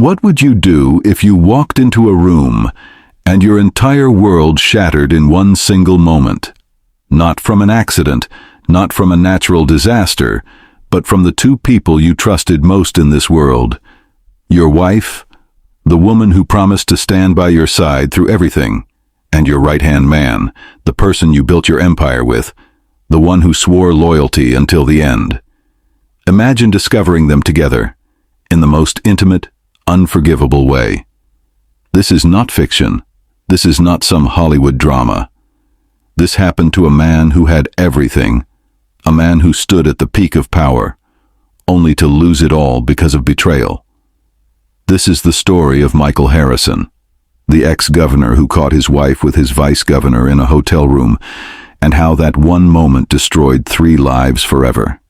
What would you do if you walked into a room and your entire world shattered in one single moment? Not from an accident, not from a natural disaster, but from the two people you trusted most in this world. Your wife, the woman who promised to stand by your side through everything, and your right-hand man, the person you built your empire with, the one who swore loyalty until the end. Imagine discovering them together, in the most intimate, unforgivable way. This is not fiction. This is not some Hollywood drama. This happened to a man who had everything, a man who stood at the peak of power, only to lose it all because of betrayal. This is the story of Michael Harrison, the ex-governor who caught his wife with his vice-governor in a hotel room, and how that one moment destroyed 3 lives forever.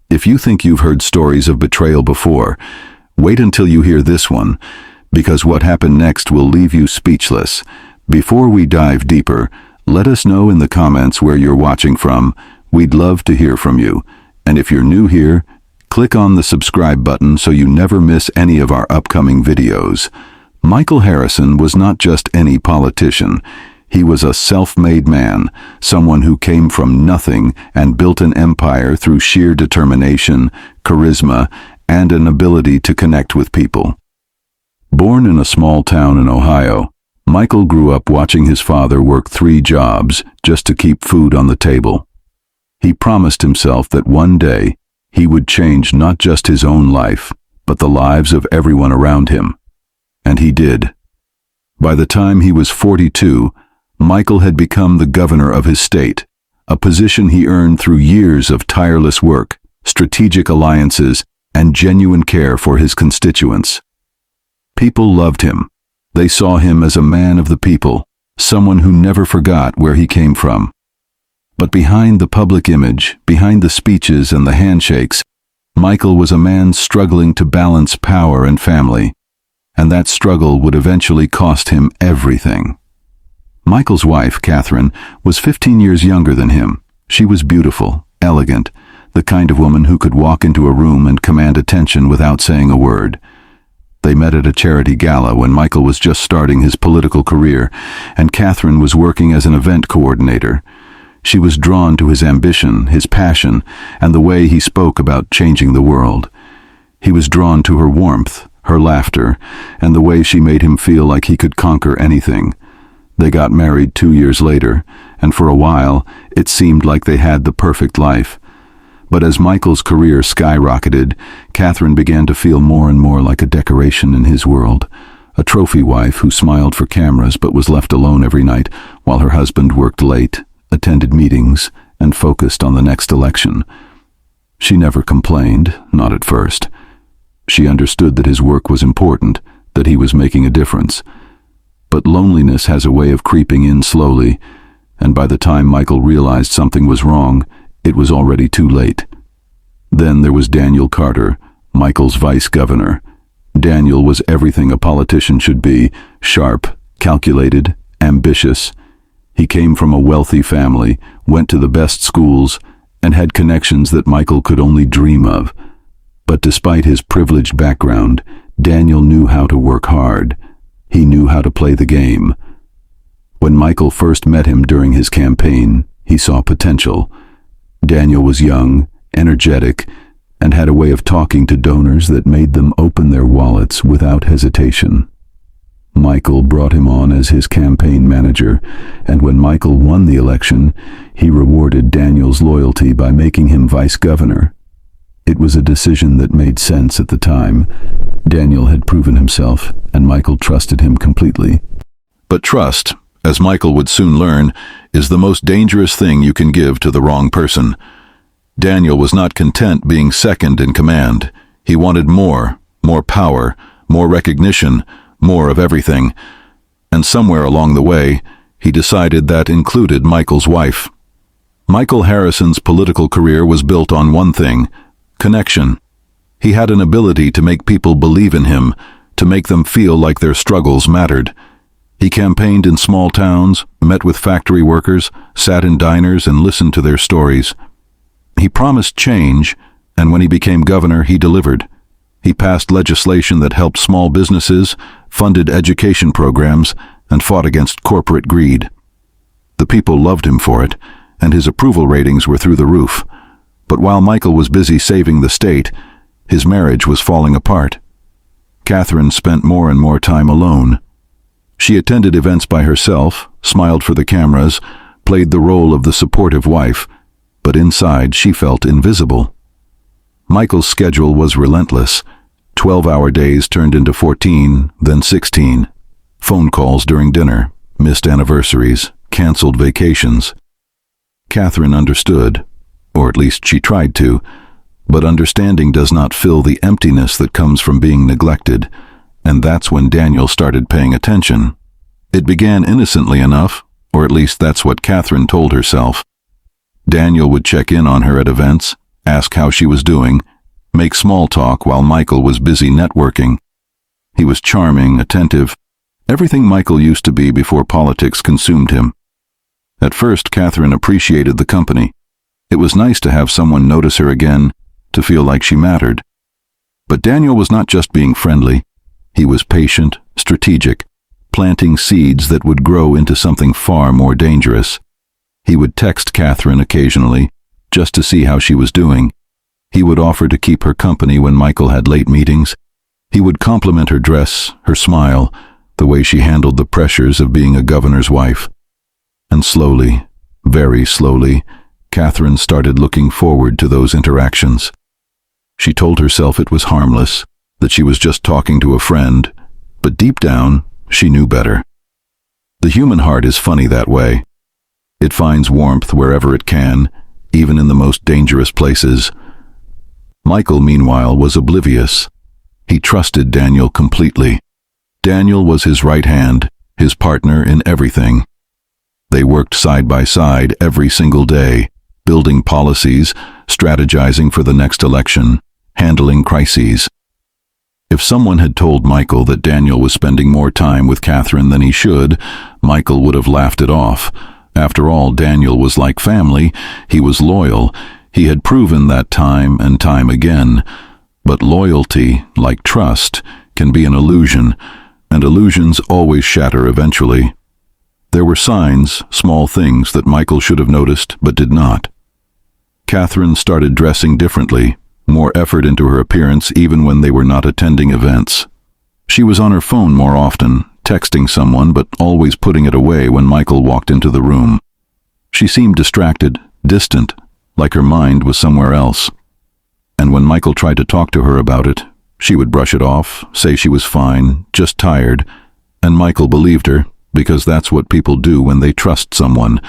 If you think you've heard stories of betrayal before, wait until you hear this one, because what happened next will leave you speechless. Before we dive deeper, let us know in the comments where you're watching from. We'd love to hear from you. And if you're new here, click on the subscribe button so you never miss any of our upcoming videos. Michael Harrison was not just any politician. He was a self-made man, someone who came from nothing and built an empire through sheer determination, charisma, and an ability to connect with people. Born in a small town in Ohio, Michael grew up watching his father work 3 jobs just to keep food on the table. He promised himself that one day he would change not just his own life, but the lives of everyone around him. And he did. By the time he was 42, Michael had become the governor of his state, a position he earned through years of tireless work, strategic alliances, and genuine care for his constituents. People loved him. They saw him as a man of the people, someone who never forgot where he came from. But behind the public image, behind the speeches and the handshakes, Michael was a man struggling to balance power and family, and that struggle would eventually cost him everything. Michael's wife, Catherine, was 15 years younger than him. She was beautiful, elegant, the kind of woman who could walk into a room and command attention without saying a word. They met at a charity gala when Michael was just starting his political career, and Catherine was working as an event coordinator. She was drawn to his ambition, his passion, and the way he spoke about changing the world. He was drawn to her warmth, her laughter, and the way she made him feel like he could conquer anything. They got married 2 years later, and for a while, it seemed like they had the perfect life. But as Michael's career skyrocketed, Catherine began to feel more and more like a decoration in his world, a trophy wife who smiled for cameras but was left alone every night while her husband worked late, attended meetings, and focused on the next election. She never complained, not at first. She understood that his work was important, that he was making a difference. But loneliness has a way of creeping in slowly, and by the time Michael realized something was wrong, it was already too late. Then there was Daniel Carter, Michael's vice-governor. Daniel was everything a politician should be: sharp, calculated, ambitious. He came from a wealthy family, went to the best schools, and had connections that Michael could only dream of. But despite his privileged background, Daniel knew how to work hard. He knew how to play the game. When Michael first met him during his campaign, he saw potential. Daniel was young, energetic, and had a way of talking to donors that made them open their wallets without hesitation. Michael brought him on as his campaign manager, and when Michael won the election, he rewarded Daniel's loyalty by making him vice-governor. It was a decision that made sense at the time. Daniel had proven himself, and Michael trusted him completely. But trust, as Michael would soon learn, is the most dangerous thing you can give to the wrong person. Daniel was not content being second in command. He wanted more power, more recognition, more of everything. And somewhere along the way, he decided that included Michael's wife. Michael Harrison's political career was built on one thing: connection. He had an ability to make people believe in him, to make them feel like their struggles mattered. He campaigned in small towns, met with factory workers, sat in diners and listened to their stories. He promised change, and when he became governor, he delivered. He passed legislation that helped small businesses, funded education programs, and fought against corporate greed. The people loved him for it, and his approval ratings were through the roof. But while Michael was busy saving the state, his marriage was falling apart. Catherine spent more and more time alone. She attended events by herself, smiled for the cameras, played the role of the supportive wife, but inside she felt invisible. Michael's schedule was relentless. 12-hour days turned into 14, then 16. Phone calls during dinner, missed anniversaries, canceled vacations. Catherine understood, or at least she tried to, but understanding does not fill the emptiness that comes from being neglected, and that's when Daniel started paying attention. It began innocently enough, or at least that's what Catherine told herself. Daniel would check in on her at events, ask how she was doing, make small talk while Michael was busy networking. He was charming, attentive, everything Michael used to be before politics consumed him. At first, Catherine appreciated the company. It was nice to have someone notice her again, to feel like she mattered. But Daniel was not just being friendly. He was patient, strategic, planting seeds that would grow into something far more dangerous. He would text Catherine occasionally, just to see how she was doing. He would offer to keep her company when Michael had late meetings. He would compliment her dress, her smile, the way she handled the pressures of being a governor's wife. And slowly, very slowly, Catherine started looking forward to those interactions. She told herself it was harmless, that she was just talking to a friend, but deep down, she knew better. The human heart is funny that way. It finds warmth wherever it can, even in the most dangerous places. Michael, meanwhile, was oblivious. He trusted Daniel completely. Daniel was his right hand, his partner in everything. They worked side by side every single day, building policies, strategizing for the next election, handling crises. If someone had told Michael that Daniel was spending more time with Catherine than he should, Michael would have laughed it off. After all, Daniel was like family. He was loyal. He had proven that time and time again. But loyalty, like trust, can be an illusion, and illusions always shatter eventually. There were signs, small things that Michael should have noticed but did not. Catherine started dressing differently, more effort into her appearance even when they were not attending events. She was on her phone more often, texting someone but always putting it away when Michael walked into the room. She seemed distracted, distant, like her mind was somewhere else. And when Michael tried to talk to her about it, she would brush it off, say she was fine, just tired, and Michael believed her, because that's what people do when they trust someone.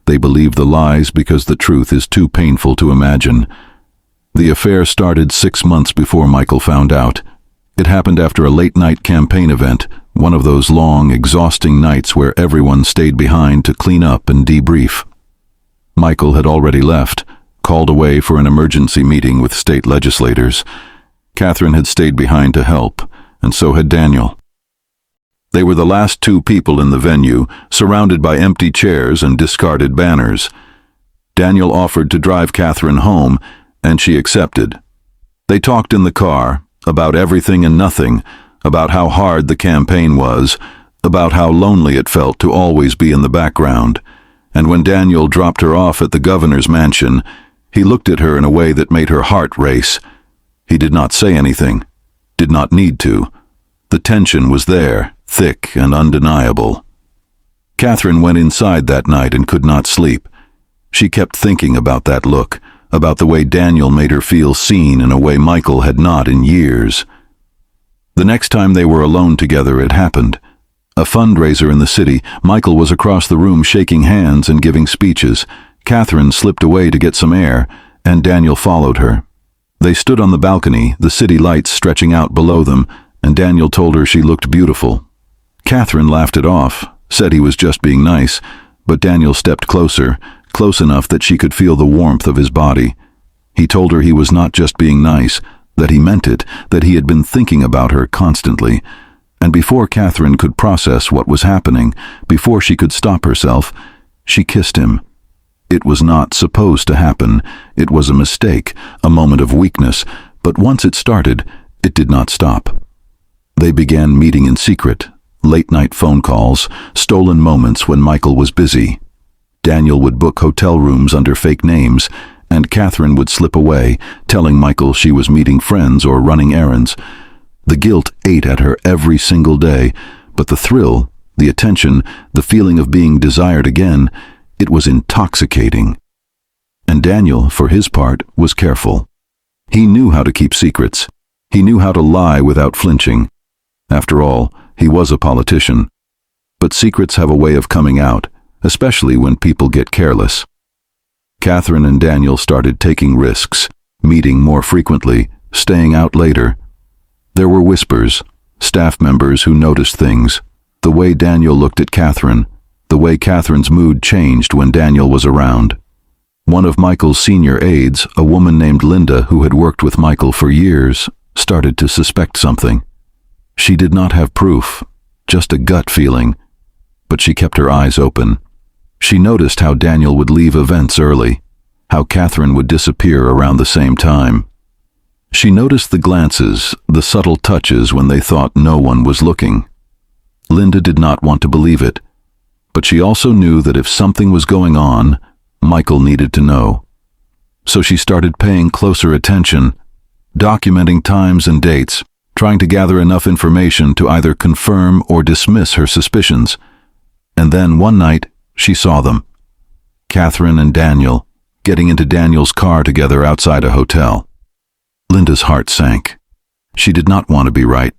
They believe the lies because the truth is too painful to imagine. The affair started 6 months before Michael found out. It happened after a late-night campaign event, one of those long, exhausting nights where everyone stayed behind to clean up and debrief. Michael had already left, called away for an emergency meeting with state legislators. Catherine had stayed behind to help, and so had Daniel. They were the last two people in the venue, surrounded by empty chairs and discarded banners. Daniel offered to drive Catherine home, and she accepted. They talked in the car, about everything and nothing, about how hard the campaign was, about how lonely it felt to always be in the background. And when Daniel dropped her off at the governor's mansion, he looked at her in a way that made her heart race. He did not say anything, did not need to. The tension was there, thick and undeniable. Catherine went inside that night and could not sleep. She kept thinking about that look, about the way Daniel made her feel seen in a way Michael had not in years. The next time they were alone together, it happened. A fundraiser in the city. Michael was across the room shaking hands and giving speeches. Catherine slipped away to get some air, and Daniel followed her. They stood on the balcony, the city lights stretching out below them, and Daniel told her she looked beautiful. Catherine laughed it off, said he was just being nice, but Daniel stepped closer, close enough that she could feel the warmth of his body. He told her he was not just being nice, that he meant it, that he had been thinking about her constantly. And before Catherine could process what was happening, before she could stop herself, she kissed him. It was not supposed to happen. It was a mistake, a moment of weakness, but once it started, It did not stop. They began meeting in secret, late-night phone calls, stolen moments when Michael was busy. Daniel would book hotel rooms under fake names, and Catherine would slip away, telling Michael she was meeting friends or running errands. The guilt ate at her every single day, but the thrill, the attention, the feeling of being desired again, it was intoxicating. And Daniel, for his part, was careful. He knew how to keep secrets. He knew how to lie without flinching. After all, he was a politician. But secrets have a way of coming out, especially when people get careless. Catherine and Daniel started taking risks, meeting more frequently, staying out later. There were whispers, staff members who noticed things, the way Daniel looked at Catherine, the way Catherine's mood changed when Daniel was around. One of Michael's senior aides, a woman named Linda who had worked with Michael for years, started to suspect something. She did not have proof, just a gut feeling, but she kept her eyes open. She noticed how Daniel would leave events early, how Catherine would disappear around the same time. She noticed the glances, the subtle touches when they thought no one was looking. Linda did not want to believe it, but she also knew that if something was going on, Michael needed to know. So she started paying closer attention, documenting times and dates, trying to gather enough information to either confirm or dismiss her suspicions. And then one night, she saw them. Catherine and Daniel, getting into Daniel's car together outside a hotel. Linda's heart sank. She did not want to be right,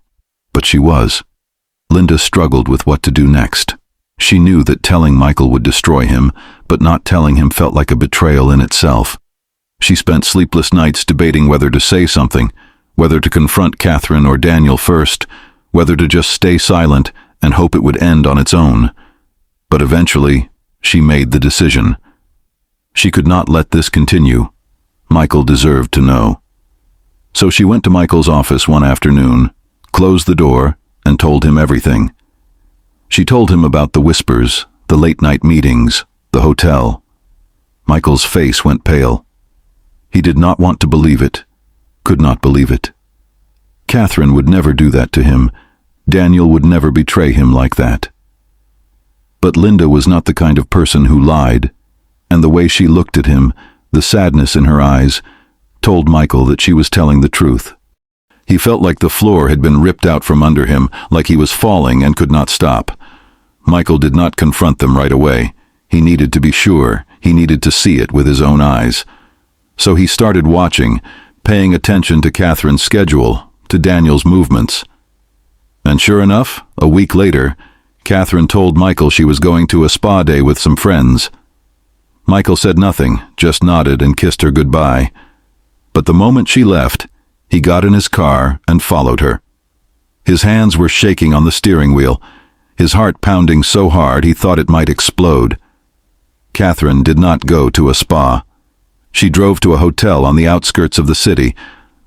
but she was. Linda struggled with what to do next. She knew that telling Michael would destroy him, but not telling him felt like a betrayal in itself. She spent sleepless nights debating whether to say something, whether to confront Catherine or Daniel first, whether to just stay silent and hope it would end on its own. But eventually, she made the decision. She could not let this continue. Michael deserved to know. So she went to Michael's office one afternoon, closed the door, and told him everything. She told him about the whispers, the late-night meetings, the hotel. Michael's face went pale. He did not want to believe it, could not believe it. Catherine would never do that to him. Daniel would never betray him like that. But Linda was not the kind of person who lied, and the way she looked at him, the sadness in her eyes, told Michael that she was telling the truth. He felt like the floor had been ripped out from under him, like he was falling and could not stop. Michael did not confront them right away. He needed to be sure. He needed to see it with his own eyes. So he started watching, paying attention to Catherine's schedule, to Daniel's movements. And sure enough, a week later, Catherine told Michael she was going to a spa day with some friends. Michael said nothing, just nodded and kissed her goodbye. But the moment she left, he got in his car and followed her. His hands were shaking on the steering wheel, his heart pounding so hard he thought it might explode. Catherine did not go to a spa. She drove to a hotel on the outskirts of the city,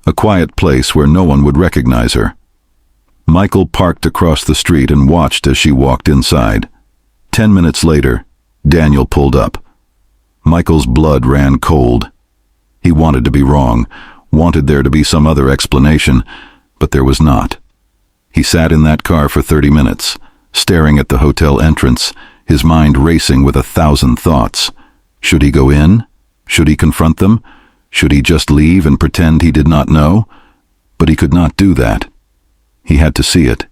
a quiet place where no one would recognize her. Michael parked across the street and watched as she walked inside. 10 minutes later, Daniel pulled up. Michael's blood ran cold. He wanted to be wrong, wanted there to be some other explanation, but there was not. He sat in that car for 30 minutes, staring at the hotel entrance, his mind racing with 1,000 thoughts. Should he go in? Should he confront them? Should he just leave and pretend he did not know? But he could not do that. He had to see it.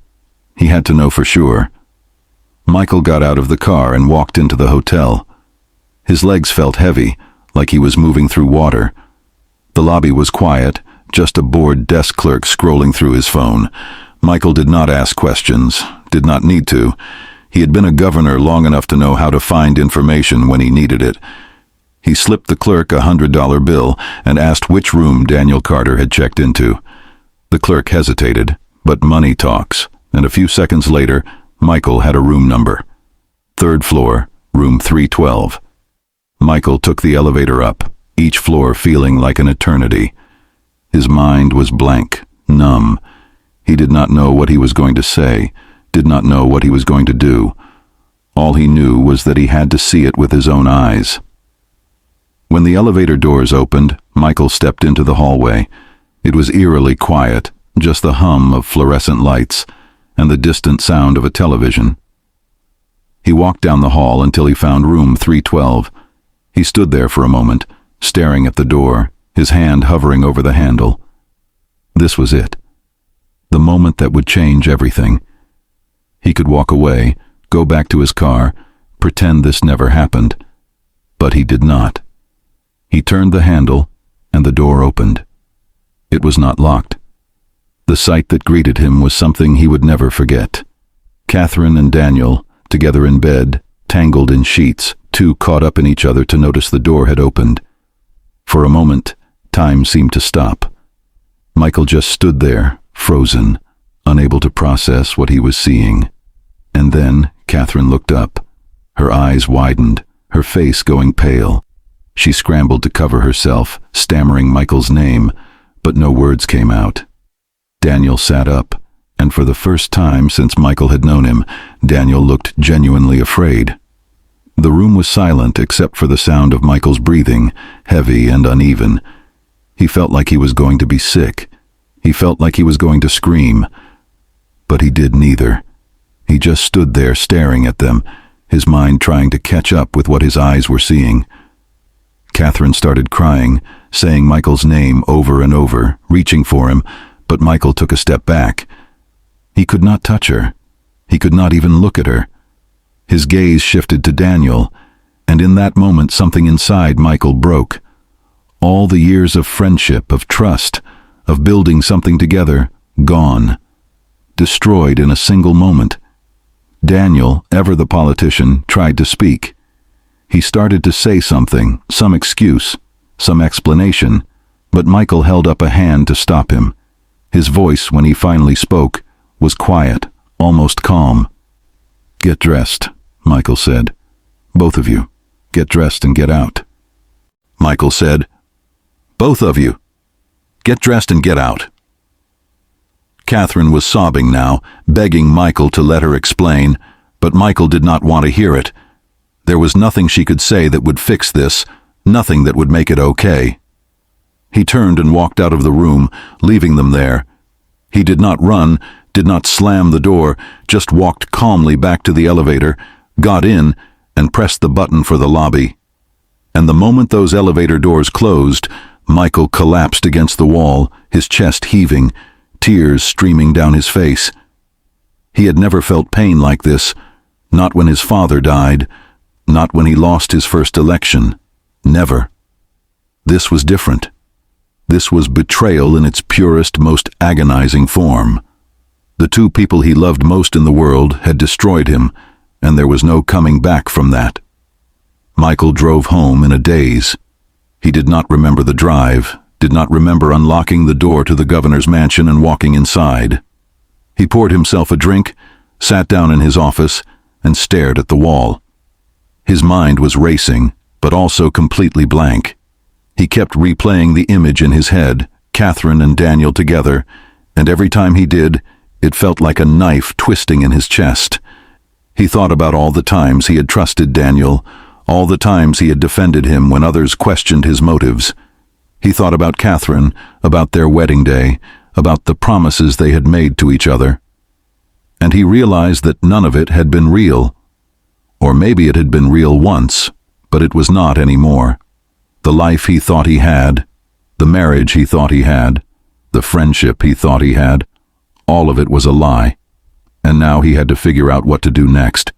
He had to know for sure. Michael got out of the car and walked into the hotel. His legs felt heavy, like he was moving through water. The lobby was quiet, just a bored desk clerk scrolling through his phone. Michael did not ask questions, did not need to. He had been a governor long enough to know how to find information when he needed it. He slipped the clerk a $100 bill and asked which room Daniel Carter had checked into. The clerk hesitated, but money talks, and a few seconds later, Michael had a room number. 3rd floor, room 312. Michael took the elevator up, each floor feeling like an eternity. His mind was blank, numb. He did not know what he was going to say, did not know what he was going to do. All he knew was that he had to see it with his own eyes. When the elevator doors opened, Michael stepped into the hallway. It was eerily quiet, just the hum of fluorescent lights and the distant sound of a television. He walked down the hall until he found room 312. He stood there for a moment, staring at the door, his hand hovering over the handle. This was it. The moment that would change everything. He could walk away, go back to his car, pretend this never happened. But he did not. He turned the handle, and the door opened. It was not locked. The sight that greeted him was something he would never forget. Catherine and Daniel, together in bed, tangled in sheets, too caught up in each other to notice the door had opened. For a moment, time seemed to stop. Michael just stood there, frozen, unable to process what he was seeing. And then Catherine looked up. Her eyes widened, her face going pale. She scrambled to cover herself, stammering Michael's name, but no words came out. Daniel sat up, and for the first time since Michael had known him, Daniel looked genuinely afraid. The room was silent except for the sound of Michael's breathing, heavy and uneven. He felt like he was going to be sick. He felt like he was going to scream. But he did neither. He just stood there staring at them, his mind trying to catch up with what his eyes were seeing. Catherine started crying, saying Michael's name over and over, reaching for him, but Michael took a step back. He could not touch her. He could not even look at her. His gaze shifted to Daniel, and in that moment something inside Michael broke. All the years of friendship, of trust, of building something together, gone. Destroyed in a single moment. Daniel, ever the politician, tried to speak. He started to say something, some excuse, some explanation, but Michael held up a hand to stop him. His voice, when he finally spoke, was quiet, almost calm. "Get dressed," Michael said. "Both of you. Get dressed and get out." Michael said, "Both of you. Get dressed and get out." Catherine was sobbing now, begging Michael to let her explain, but Michael did not want to hear it. There was nothing she could say that would fix this, nothing that would make it okay. He turned and walked out of the room, leaving them there. He did not run, did not slam the door, just walked calmly back to the elevator, got in, and pressed the button for the lobby. And the moment those elevator doors closed, Michael collapsed against the wall, his chest heaving, tears streaming down his face. He had never felt pain like this, not when his father died, not when he lost his first election, never. This was different. This was betrayal in its purest, most agonizing form. The two people he loved most in the world had destroyed him, and there was no coming back from that. Michael drove home in a daze. He did not remember the drive, did not remember unlocking the door to the governor's mansion and walking inside. He poured himself a drink, sat down in his office, and stared at the wall. His mind was racing, but also completely blank. He kept replaying the image in his head, Catherine and Daniel together, and every time he did, it felt like a knife twisting in his chest. He thought about all the times he had trusted Daniel, all the times he had defended him when others questioned his motives. He thought about Catherine, about their wedding day, about the promises they had made to each other. And he realized that none of it had been real. Or maybe it had been real once, but it was not anymore. The life he thought he had, the marriage he thought he had, the friendship he thought he had, all of it was a lie. And now he had to figure out what to do next.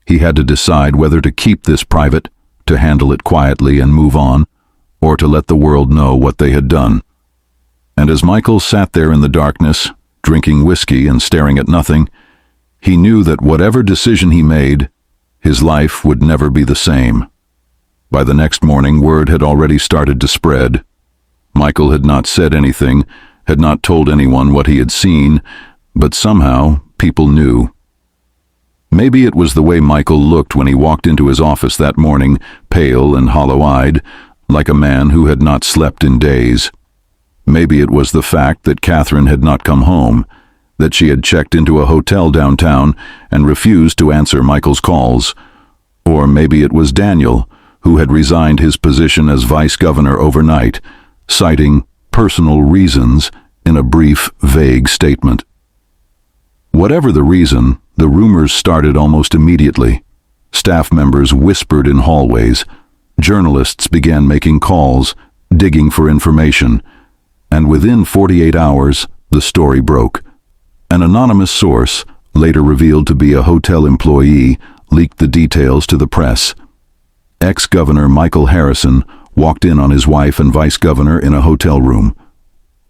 He had to decide whether to keep this private, to handle it quietly and move on, or to let the world know what they had done. And as Michael sat there in the darkness, drinking whiskey and staring at nothing, he knew that whatever decision he made, his life would never be the same. By the next morning, word had already started to spread. Michael had not said anything, had not told anyone what he had seen, but somehow people knew. Maybe it was the way Michael looked when he walked into his office that morning, pale and hollow-eyed, like a man who had not slept in days. Maybe it was the fact that Catherine had not come home, that she had checked into a hotel downtown and refused to answer Michael's calls. Or maybe it was Daniel, who had resigned his position as vice governor overnight, citing personal reasons in a brief, vague statement. Whatever the reason, the rumors started almost immediately. Staff members whispered in hallways. Journalists began making calls, digging for information. And within 48 hours, the story broke. An anonymous source, later revealed to be a hotel employee, leaked the details to the press. Ex-Governor Michael Harrison walked in on his wife and vice-governor in a hotel room.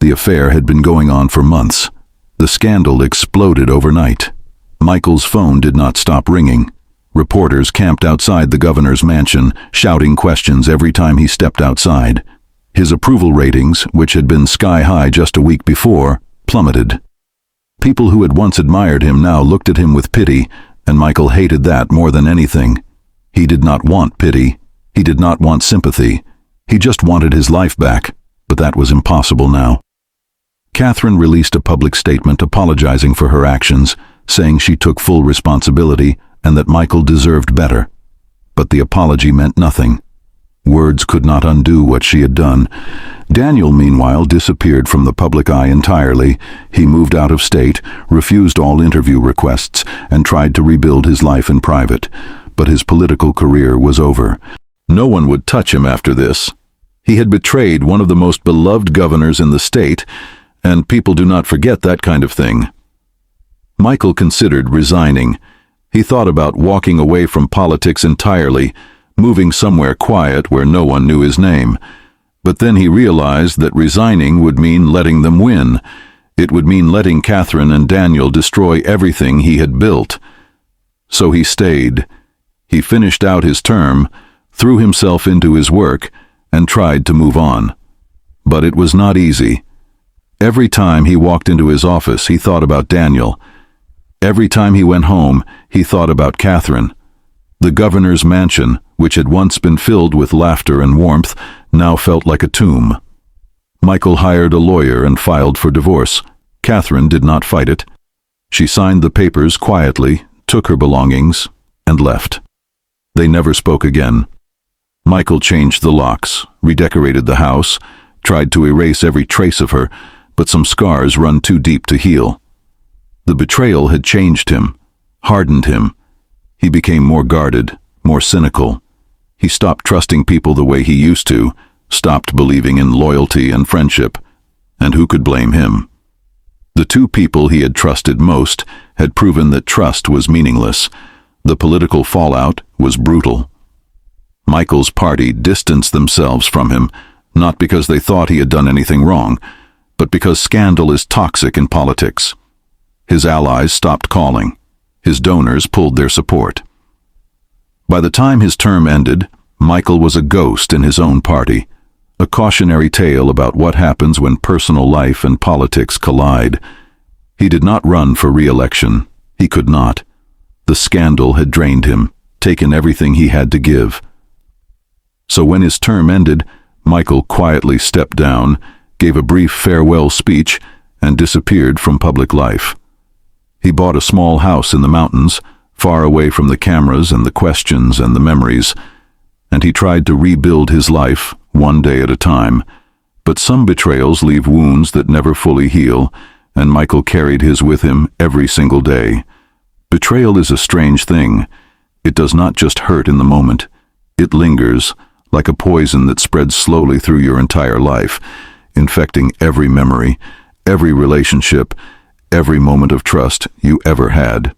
The affair had been going on for months. The scandal exploded overnight. Michael's phone did not stop ringing. Reporters camped outside the governor's mansion, shouting questions every time he stepped outside. His approval ratings, which had been sky-high just a week before, plummeted. People who had once admired him now looked at him with pity, and Michael hated that more than anything. He did not want pity. He did not want sympathy. He just wanted his life back, but that was impossible now. Catherine released a public statement apologizing for her actions, saying she took full responsibility and that Michael deserved better. But the apology meant nothing. Words could not undo what she had done. Daniel, meanwhile, disappeared from the public eye entirely. He moved out of state, refused all interview requests, and tried to rebuild his life in private. But his political career was over. No one would touch him after this. He had betrayed one of the most beloved governors in the state, and people do not forget that kind of thing. Michael considered resigning. He thought about walking away from politics entirely, moving somewhere quiet where no one knew his name. But then he realized that resigning would mean letting them win. It would mean letting Catherine and Daniel destroy everything he had built. So he stayed. He finished out his term, threw himself into his work, and tried to move on. But it was not easy. Every time he walked into his office, he thought about Daniel. Every time he went home, he thought about Catherine. The governor's mansion, which had once been filled with laughter and warmth, now felt like a tomb. Michael hired a lawyer and filed for divorce. Catherine did not fight it. She signed the papers quietly, took her belongings, and left. They never spoke again. Michael changed the locks, redecorated the house, tried to erase every trace of her, but some scars run too deep to heal. The betrayal had changed him, hardened him. He became more guarded, more cynical. He stopped trusting people the way he used to, stopped believing in loyalty and friendship. And who could blame him? The two people he had trusted most had proven that trust was meaningless. The political fallout was brutal. Michael's party distanced themselves from him, not because they thought he had done anything wrong, but because scandal is toxic in politics. His allies stopped calling. His donors pulled their support. By the time his term ended, Michael was a ghost in his own party, a cautionary tale about what happens when personal life and politics collide. He did not run for re-election. He could not. The scandal had drained him, taken everything he had to give. So when his term ended, Michael quietly stepped down, gave a brief farewell speech, and disappeared from public life. He bought a small house in the mountains, far away from the cameras and the questions and the memories, and he tried to rebuild his life one day at a time. But some betrayals leave wounds that never fully heal, and Michael carried his with him every single day. Betrayal is a strange thing. It does not just hurt in the moment. It lingers, like a poison that spreads slowly through your entire life, infecting every memory, every relationship, every moment of trust you ever had.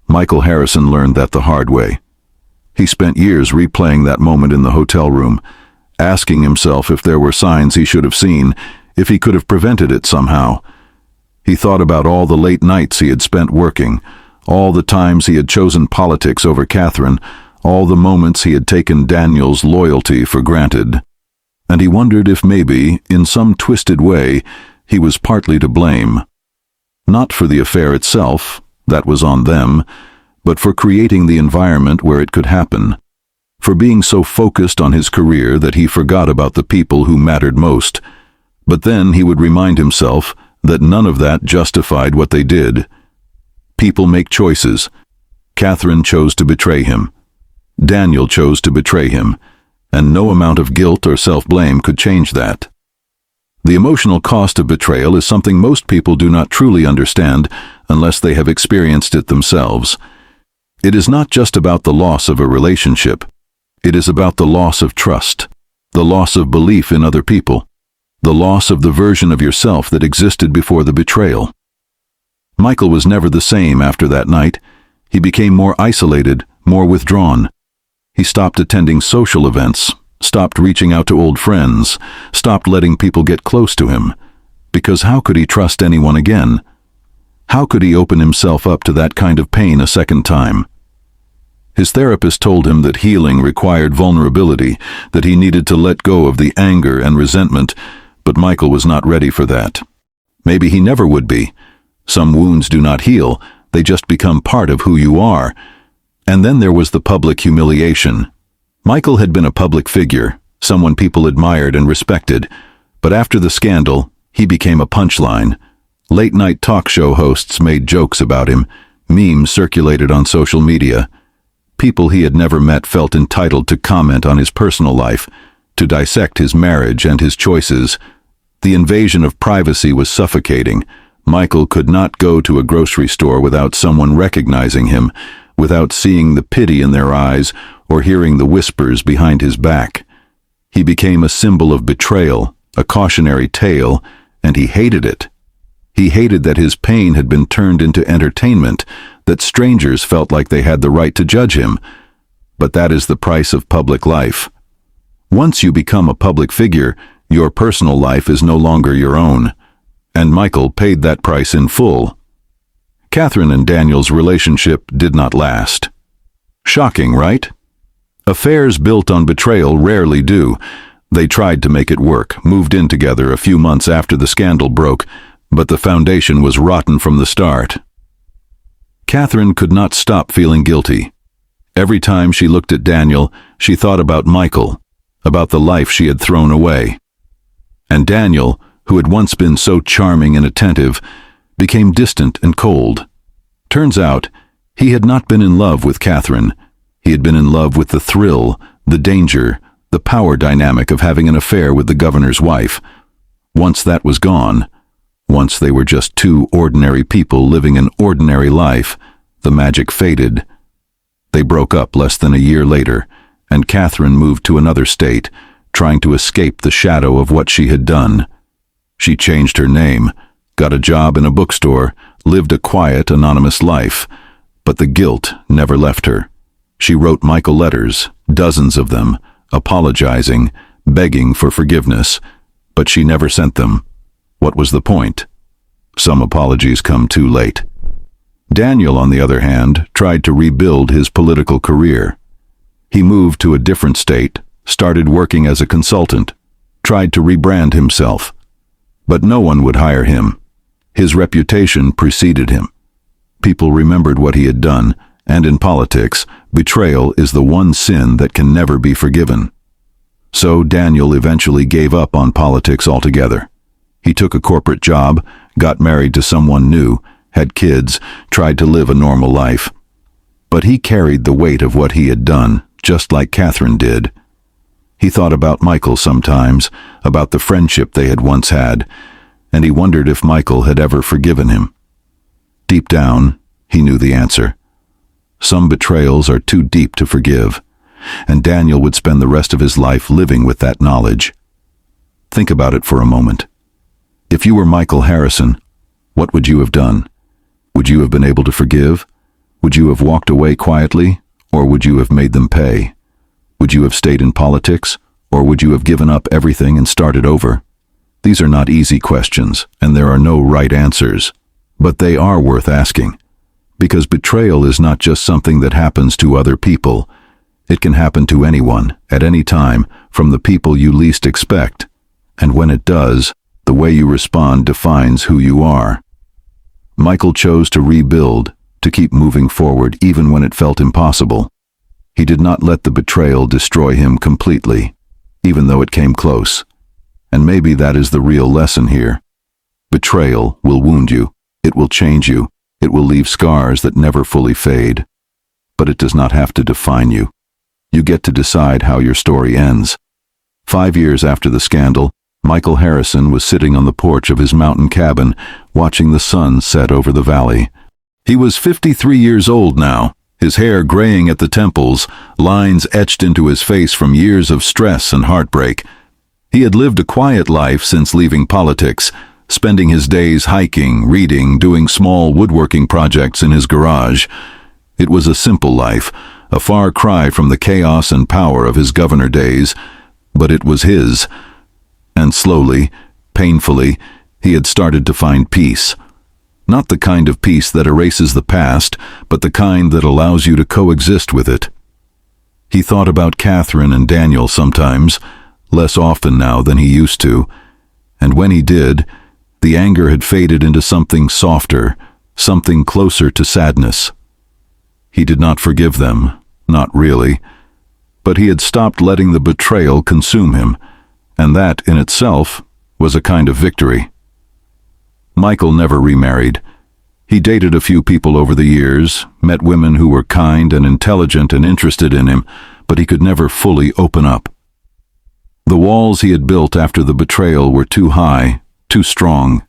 Michael Harrison learned that the hard way. He spent years replaying that moment in the hotel room, asking himself if there were signs he should have seen, if he could have prevented it somehow. He thought about all the late nights he had spent working, all the times he had chosen politics over Catherine, all the moments he had taken Daniel's loyalty for granted. And he wondered if maybe, in some twisted way, he was partly to blame. Not for the affair itself, that was on them, but for creating the environment where it could happen, for being so focused on his career that he forgot about the people who mattered most. But then he would remind himself that none of that justified what they did. People make choices. Catherine chose to betray him. Daniel chose to betray him, and no amount of guilt or self-blame could change that. The emotional cost of betrayal is something most people do not truly understand unless they have experienced it themselves. It is not just about the loss of a relationship. It is about the loss of trust, the loss of belief in other people, the loss of the version of yourself that existed before the betrayal. Michael was never the same after that night. He became more isolated, more withdrawn. He stopped attending social events, stopped reaching out to old friends, stopped letting people get close to him. Because how could he trust anyone again? How could he open himself up to that kind of pain a second time? His therapist told him that healing required vulnerability, that he needed to let go of the anger and resentment, but Michael was not ready for that. Maybe he never would be. Some wounds do not heal, they just become part of who you are. And then there was the public humiliation. Michael had been a public figure, someone people admired and respected, but after the scandal, he became a punchline. Late-night talk show hosts made jokes about him, memes circulated on social media. People he had never met felt entitled to comment on his personal life, to dissect his marriage and his choices. The invasion of privacy was suffocating. Michael could not go to a grocery store without someone recognizing him, without seeing the pity in their eyes or hearing the whispers behind his back. He became a symbol of betrayal, a cautionary tale, and he hated it. He hated that his pain had been turned into entertainment, that strangers felt like they had the right to judge him. But that is the price of public life. Once you become a public figure, your personal life is no longer your own. And Michael paid that price in full. Catherine and Daniel's relationship did not last. Shocking, right? Affairs built on betrayal rarely do. They tried to make it work, moved in together a few months after the scandal broke, but the foundation was rotten from the start. Catherine could not stop feeling guilty. Every time she looked at Daniel, she thought about Michael, about the life she had thrown away. And Daniel, who had once been so charming and attentive, became distant and cold. Turns out, he had not been in love with Catherine. He had been in love with the thrill, the danger, the power dynamic of having an affair with the governor's wife. Once that was gone, once they were just two ordinary people living an ordinary life, the magic faded. They broke up less than a year later, and Catherine moved to another state, trying to escape the shadow of what she had done. She changed her name, got a job in a bookstore, lived a quiet, anonymous life, but the guilt never left her. She wrote Michael letters, dozens of them, apologizing, begging for forgiveness, but she never sent them. What was the point? Some apologies come too late. Daniel, on the other hand, tried to rebuild his political career. He moved to a different state, started working as a consultant, tried to rebrand himself. But no one would hire him. His reputation preceded him. People remembered what he had done, and in politics, betrayal is the one sin that can never be forgiven. So Daniel eventually gave up on politics altogether. He took a corporate job, got married to someone new, had kids, tried to live a normal life. But he carried the weight of what he had done, just like Catherine did. He thought about Michael sometimes, about the friendship they had once had, and he wondered if Michael had ever forgiven him. Deep down, he knew the answer. Some betrayals are too deep to forgive, and Daniel would spend the rest of his life living with that knowledge. Think about it for a moment. If you were Michael Harrison, what would you have done? Would you have been able to forgive? Would you have walked away quietly, or would you have made them pay? Would you have stayed in politics, or would you have given up everything and started over? These are not easy questions, and there are no right answers, but they are worth asking. Because betrayal is not just something that happens to other people. It can happen to anyone, at any time, from the people you least expect. And when it does, the way you respond defines who you are. Michael chose to rebuild, to keep moving forward even when it felt impossible. He did not let the betrayal destroy him completely, even though it came close. And maybe that is the real lesson here. Betrayal will wound you, it will change you, it will leave scars that never fully fade. But it does not have to define you. You get to decide how your story ends. 5 years after the scandal, Michael Harrison was sitting on the porch of his mountain cabin, watching the sun set over the valley. He was 53 years old now, his hair graying at the temples, lines etched into his face from years of stress and heartbreak. He had lived a quiet life since leaving politics, spending his days hiking, reading, doing small woodworking projects in his garage. It was a simple life, a far cry from the chaos and power of his governor days, but it was his. And slowly, painfully, he had started to find peace. Not the kind of peace that erases the past, but the kind that allows you to coexist with it. He thought about Catherine and Daniel sometimes, less often now than he used to, and when he did, the anger had faded into something softer, something closer to sadness. He did not forgive them, not really, but he had stopped letting the betrayal consume him, and that, in itself, was a kind of victory. Michael never remarried. He dated a few people over the years, met women who were kind and intelligent and interested in him, but he could never fully open up. The walls he had built after the betrayal were too high, too strong.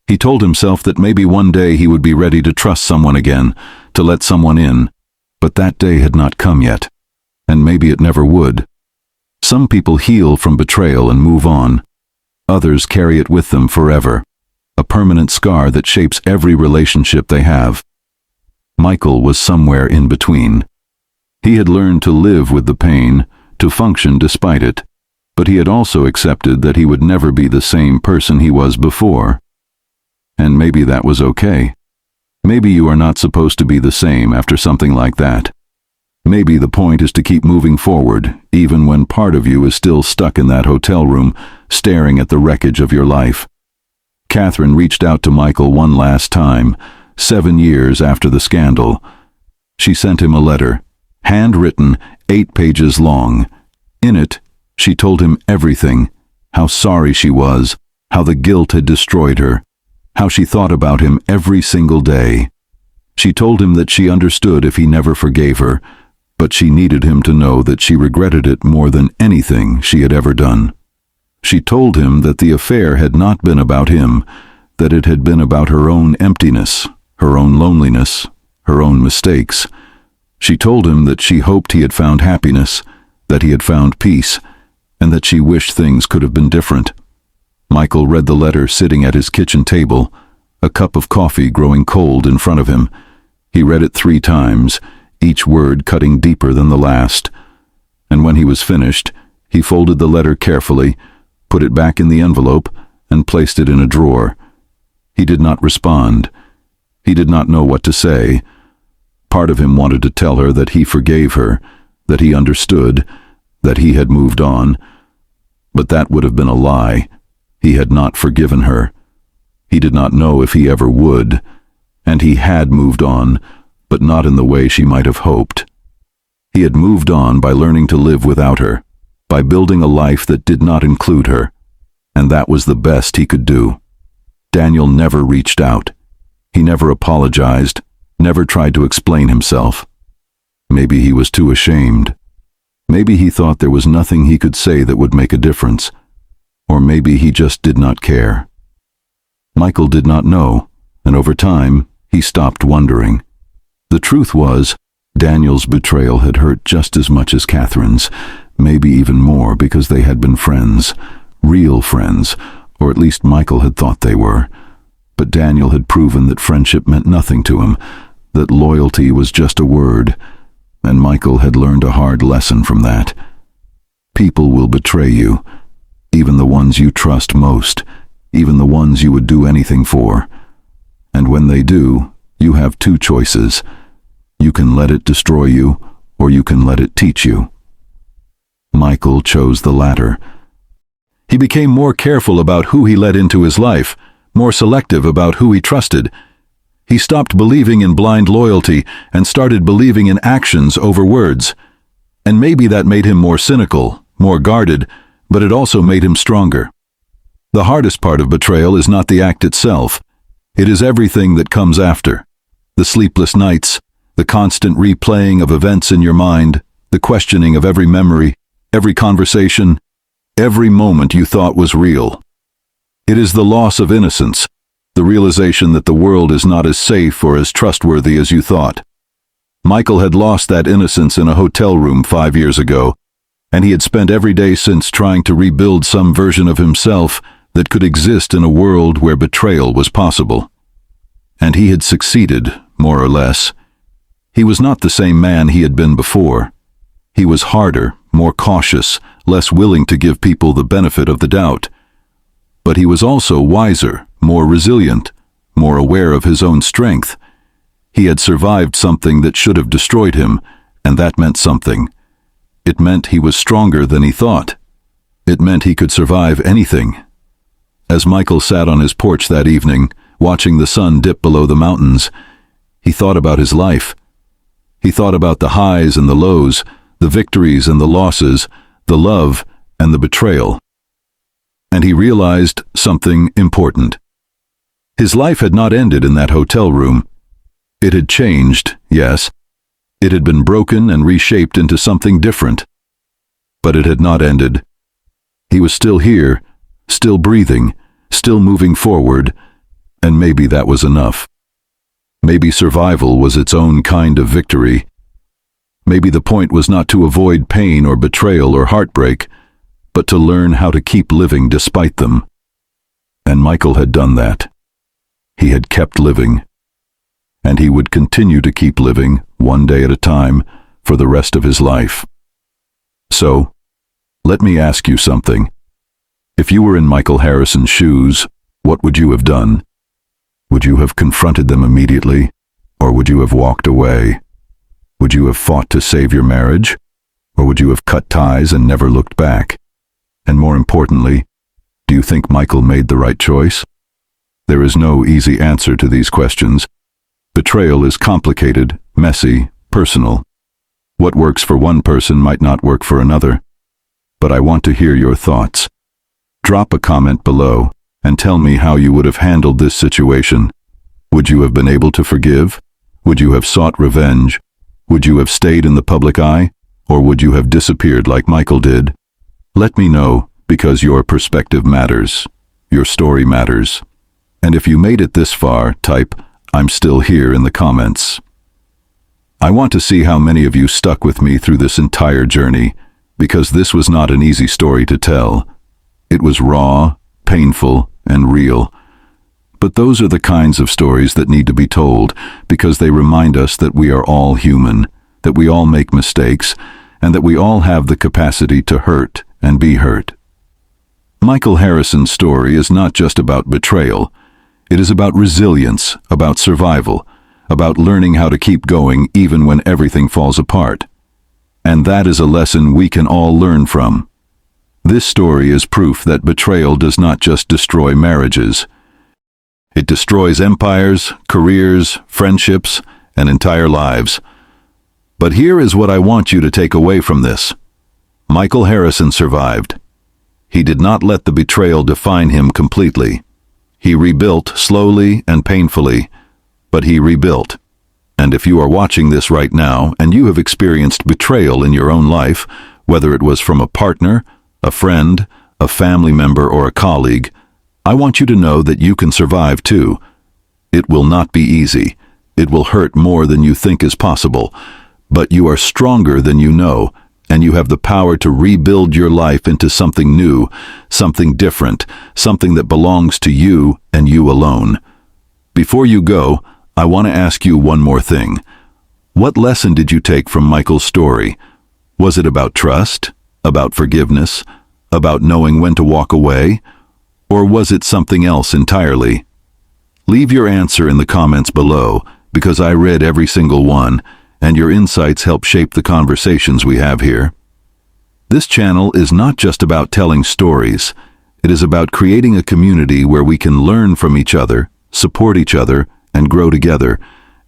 He told himself that maybe one day he would be ready to trust someone again, to let someone in, but that day had not come yet, and maybe it never would. Some people heal from betrayal and move on. Others carry it with them forever, a permanent scar that shapes every relationship they have. Michael was somewhere in between. He had learned to live with the pain, to function despite it, but he had also accepted that he would never be the same person he was before. And maybe that was okay. Maybe you are not supposed to be the same after something like that. Maybe the point is to keep moving forward, even when part of you is still stuck in that hotel room, staring at the wreckage of your life. Catherine reached out to Michael one last time, 7 years after the scandal. She sent him a letter, handwritten, 8 pages long. In it, she told him everything, how sorry she was, how the guilt had destroyed her, how she thought about him every single day. She told him that she understood if he never forgave her, but she needed him to know that she regretted it more than anything she had ever done. She told him that the affair had not been about him, that it had been about her own emptiness, her own loneliness, her own mistakes. She told him that she hoped he had found happiness, that he had found peace, and that she wished things could have been different. Michael read the letter sitting at his kitchen table, a cup of coffee growing cold in front of him. He read it 3 times, each word cutting deeper than the last. And when he was finished, he folded the letter carefully, put it back in the envelope, and placed it in a drawer. He did not respond. He did not know what to say. Part of him wanted to tell her that he forgave her, that he understood, that he had moved on. But that would have been a lie. He had not forgiven her. He did not know if he ever would. And he had moved on, but not in the way she might have hoped. He had moved on by learning to live without her, by building a life that did not include her, and that was the best he could do. Daniel never reached out. He never apologized, never tried to explain himself. Maybe he was too ashamed. Maybe he thought there was nothing he could say that would make a difference, or maybe he just did not care. Michael did not know, and over time, he stopped wondering. The truth was, Daniel's betrayal had hurt just as much as Catherine's, maybe even more because they had been friends, real friends, or at least Michael had thought they were. But Daniel had proven that friendship meant nothing to him, that loyalty was just a word, and Michael had learned a hard lesson from that. People will betray you, even the ones you trust most, even the ones you would do anything for. And when they do, you have 2 choices. You can let it destroy you, or you can let it teach you. Michael chose the latter. He became more careful about who he let into his life, more selective about who he trusted. He stopped believing in blind loyalty and started believing in actions over words. And maybe that made him more cynical, more guarded, but it also made him stronger. The hardest part of betrayal is not the act itself. It is everything that comes after. The sleepless nights, the constant replaying of events in your mind, the questioning of every memory, every conversation. every moment you thought was real. It is the loss of innocence, the realization that the world is not as safe or as trustworthy as you thought. Michael had lost that innocence in a hotel room 5 years ago, and he had spent every day since trying to rebuild some version of himself that could exist in a world where betrayal was possible. And he had succeeded, more or less. He was not the same man he had been before. He was harder, more cautious, less willing to give people the benefit of the doubt. But he was also wiser, more resilient, more aware of his own strength. He had survived something that should have destroyed him, and that meant something. It meant he was stronger than he thought. It meant he could survive anything. As Michael sat on his porch that evening, watching the sun dip below the mountains, he thought about his life. He thought about the highs and the lows, the victories and the losses, the love and the betrayal. And he realized something important. His life had not ended in that hotel room. It had changed, yes. It had been broken and reshaped into something different. But it had not ended. He was still here, still breathing, still moving forward, and maybe that was enough. Maybe survival was its own kind of victory. Maybe the point was not to avoid pain or betrayal or heartbreak, but to learn how to keep living despite them. And Michael had done that. He had kept living. And he would continue to keep living, one day at a time, for the rest of his life. So, let me ask you something. If you were in Michael Harrison's shoes, what would you have done? Would you have confronted them immediately, or would you have walked away? Would you have fought to save your marriage, or would you have cut ties and never looked back? And more importantly, do you think Michael made the right choice? There is no easy answer to these questions. Betrayal is complicated, messy, personal. What works for one person might not work for another. But I want to hear your thoughts. Drop a comment below and tell me how you would have handled this situation. Would you have been able to forgive? Would you have sought revenge? Would you have stayed in the public eye? Or would you have disappeared like Michael did? Let me know, because your perspective matters. Your story matters. And if you made it this far, type, "I'm still here" in the comments. I want to see how many of you stuck with me through this entire journey, because this was not an easy story to tell. It was raw, painful, and real. But those are the kinds of stories that need to be told, because they remind us that we are all human, that we all make mistakes, and that we all have the capacity to hurt and be hurt. Michael Harrison's story is not just about betrayal. It is about resilience, about survival, about learning how to keep going even when everything falls apart. And that is a lesson we can all learn from. This story is proof that betrayal does not just destroy marriages. It destroys empires, careers, friendships, and entire lives. But here is what I want you to take away from this. Michael Harrison survived. He did not let the betrayal define him completely. He rebuilt slowly and painfully, but he rebuilt. And if you are watching this right now and you have experienced betrayal in your own life, whether it was from a partner, a friend, a family member, or a colleague, I want you to know that you can survive too. It will not be easy. It will hurt more than you think is possible. But you are stronger than you know, and you have the power to rebuild your life into something new, something different, something that belongs to you and you alone. Before you go, I want to ask you one more thing. What lesson did you take from Michael's story? Was it about trust? About forgiveness? About knowing when to walk away? Or was it something else entirely? Leave your answer in the comments below, because I read every single one, and your insights help shape the conversations we have here. This channel is not just about telling stories. It is about creating a community where we can learn from each other, support each other, and grow together.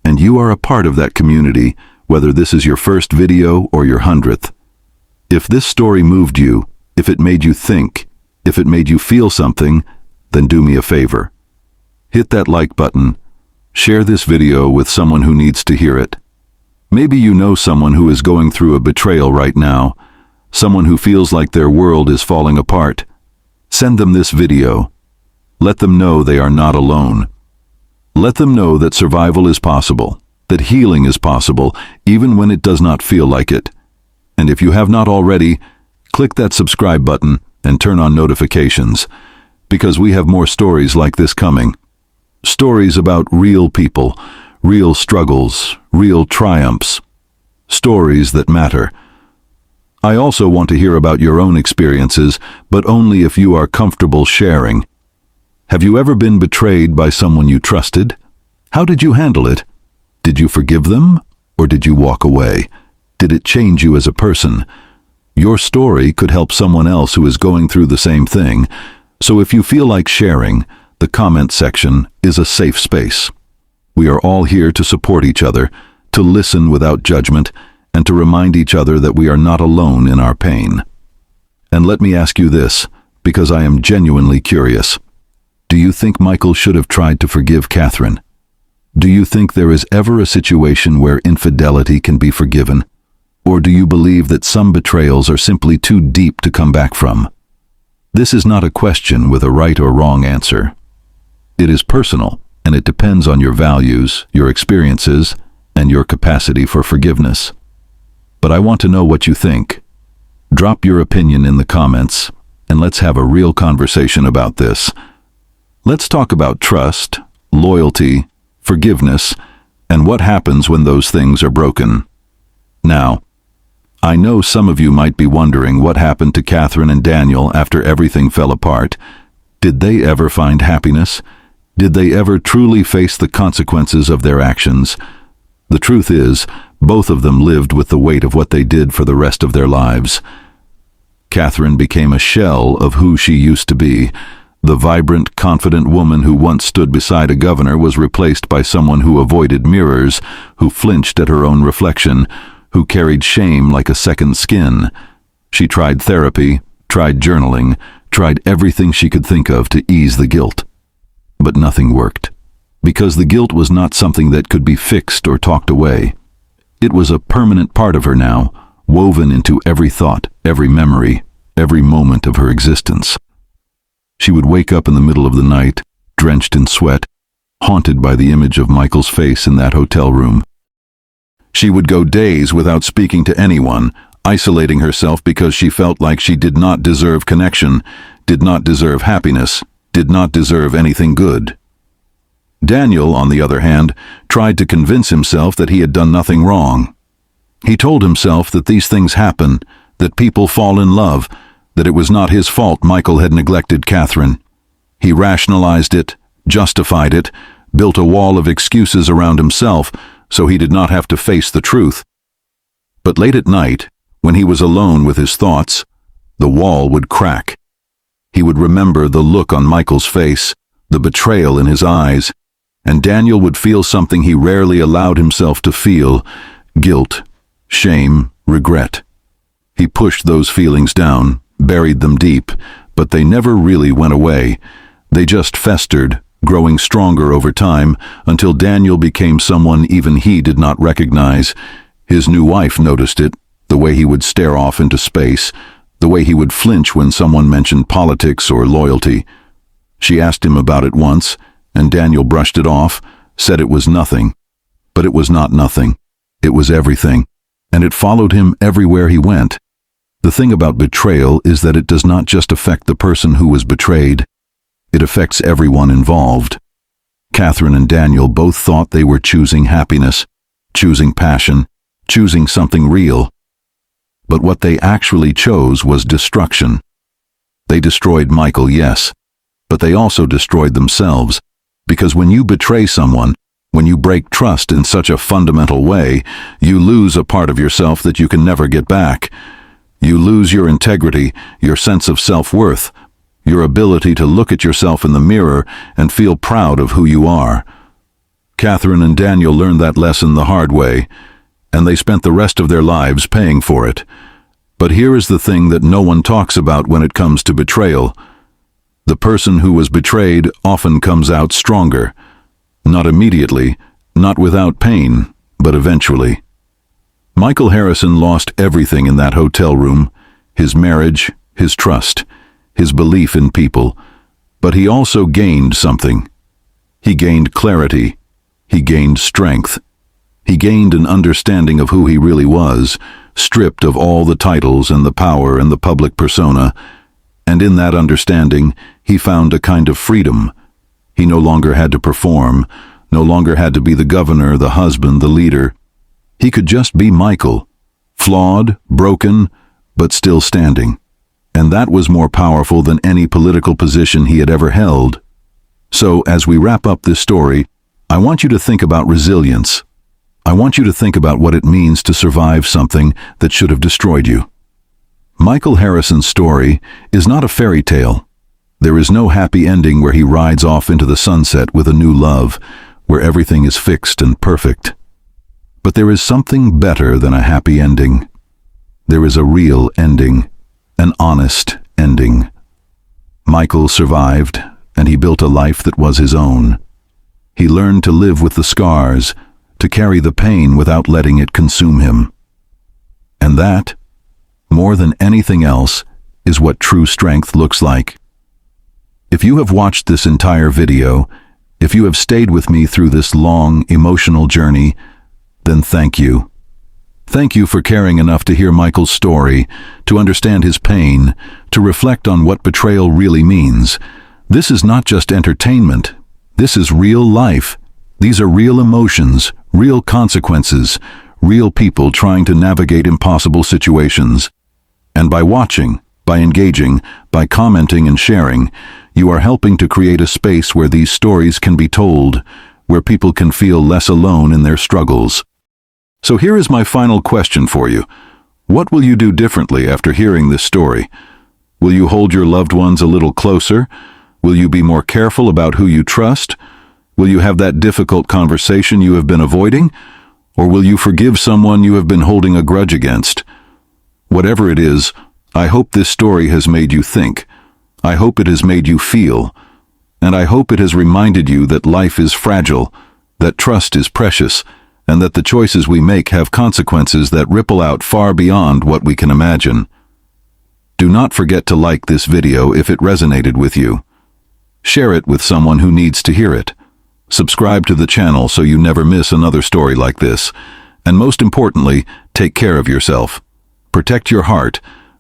And you are a part of that community, whether this is your first video or your 100th. If this story moved you, if it made you think, if it made you feel something, then do me a favor. Hit that like button. Share this video with someone who needs to hear it. Maybe you know someone who is going through a betrayal right now, someone who feels like their world is falling apart, send them this video. Let them know they are not alone. Let them know that survival is possible, that healing is possible, even when it does not feel like it. And if you have not already, click that subscribe button and turn on notifications, because we have more stories like this coming. Stories about real people, real struggles, real triumphs. Stories that matter. I also want to hear about your own experiences, but only if you are comfortable sharing. Have you ever been betrayed by someone you trusted? How did you handle it? Did you forgive them, or did you walk away? Did it change you as a person? Your story could help someone else who is going through the same thing, so if you feel like sharing, the comment section is a safe space. We are all here to support each other, to listen without judgment, and to remind each other that we are not alone in our pain. And let me ask you this, because I am genuinely curious. Do you think Michael should have tried to forgive Catherine? Do you think there is ever a situation where infidelity can be forgiven? Or do you believe that some betrayals are simply too deep to come back from? This is not a question with a right or wrong answer. It is personal, and it depends on your values, your experiences, and your capacity for forgiveness. But I want to know what you think. Drop your opinion in the comments, and let's have a real conversation about this. Let's talk about trust, loyalty, forgiveness, and what happens when those things are broken. Now, I know some of you might be wondering what happened to Catherine and Daniel after everything fell apart. Did they ever find happiness? Did they ever truly face the consequences of their actions? The truth is, both of them lived with the weight of what they did for the rest of their lives. Catherine became a shell of who she used to be. The vibrant, confident woman who once stood beside a governor was replaced by someone who avoided mirrors, who flinched at her own reflection, who carried shame like a second skin. She tried therapy, tried journaling, tried everything she could think of to ease the guilt. But nothing worked, because the guilt was not something that could be fixed or talked away. It was a permanent part of her now, woven into every thought, every memory, every moment of her existence. She would wake up in the middle of the night, drenched in sweat, haunted by the image of Michael's face in that hotel room. She would go days without speaking to anyone, isolating herself because she felt like she did not deserve connection, did not deserve happiness, did not deserve anything good. Daniel, on the other hand, tried to convince himself that he had done nothing wrong. He told himself that these things happen, that people fall in love, that it was not his fault Michael had neglected Catherine. He rationalized it, justified it, built a wall of excuses around himself so he did not have to face the truth. But late at night, when he was alone with his thoughts, the wall would crack. He would remember the look on Michael's face, the betrayal in his eyes, and Daniel would feel something he rarely allowed himself to feel: guilt, shame, regret. He pushed those feelings down, buried them deep, but they never really went away. They just festered, growing stronger over time, until Daniel became someone even he did not recognize. His new wife noticed it, the way he would stare off into space, the way he would flinch when someone mentioned politics or loyalty. She asked him about it once, and Daniel brushed it off, said it was nothing. But it was not nothing. It was everything, and it followed him everywhere he went. The thing about betrayal is that it does not just affect the person who was betrayed. It affects everyone involved. Catherine and Daniel both thought they were choosing happiness, choosing passion, choosing something real. But what they actually chose was destruction. They destroyed Michael, yes, but they also destroyed themselves, because when you betray someone, when you break trust in such a fundamental way, you lose a part of yourself that you can never get back. You lose your integrity, your sense of self-worth, your ability to look at yourself in the mirror and feel proud of who you are. Catherine and Daniel learned that lesson the hard way, and they spent the rest of their lives paying for it. But here is the thing that no one talks about when it comes to betrayal. The person who was betrayed often comes out stronger. Not immediately, not without pain, but eventually. Michael Harrison lost everything in that hotel room. his marriage, his trust, his belief in people. But he also gained something. He gained clarity. He gained strength. He gained an understanding of who he really was, stripped of all the titles and the power and the public persona. And in that understanding, he found a kind of freedom. He no longer had to perform, no longer had to be the governor, the husband, the leader. He could just be Michael, flawed, broken, but still standing. And that was more powerful than any political position he had ever held. So, as we wrap up this story, I want you to think about resilience. I want you to think about what it means to survive something that should have destroyed you. Michael Harrison's story is not a fairy tale. There is no happy ending where he rides off into the sunset with a new love, where everything is fixed and perfect. But there is something better than a happy ending. There is a real ending, an honest ending. Michael survived, and he built a life that was his own. He learned to live with the scars, to carry the pain without letting it consume him. And that, more than anything else, is what true strength looks like. If you have watched this entire video, if you have stayed with me through this long, emotional journey, then thank you. Thank you for caring enough to hear Michael's story, to understand his pain, to reflect on what betrayal really means. This is not just entertainment. This is real life. These are real emotions, real consequences, real people trying to navigate impossible situations. And by watching, by engaging, by commenting and sharing, you are helping to create a space where these stories can be told, where people can feel less alone in their struggles. So here is my final question for you. What will you do differently after hearing this story? Will you hold your loved ones a little closer? Will you be more careful about who you trust? Will you have that difficult conversation you have been avoiding? Or will you forgive someone you have been holding a grudge against? Whatever it is, I hope this story has made you think. I hope it has made you feel. And I hope it has reminded you that life is fragile, that trust is precious, and that the choices we make have consequences that ripple out far beyond what we can imagine. Do not forget to like this video if it resonated with you. Share it with someone who needs to hear it. Subscribe to the channel so you never miss another story like this. And most importantly, take care of yourself. Protect your heart,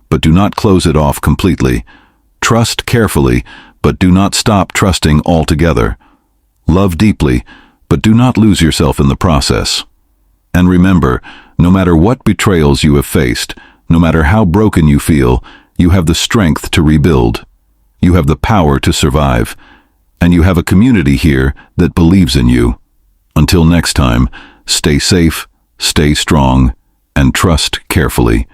but do not close it off completely. Trust carefully, but do not stop trusting altogether. Love deeply, but do not lose yourself in the process. And remember, no matter what betrayals you have faced, no matter how broken you feel, you have the strength to rebuild. You have the power to survive. And you have a community here that believes in you. Until next time, stay safe, stay strong, and trust carefully.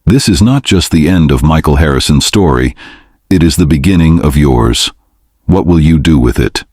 This is not just the end of Michael Harrison's story, it is the beginning of yours. What will you do with it?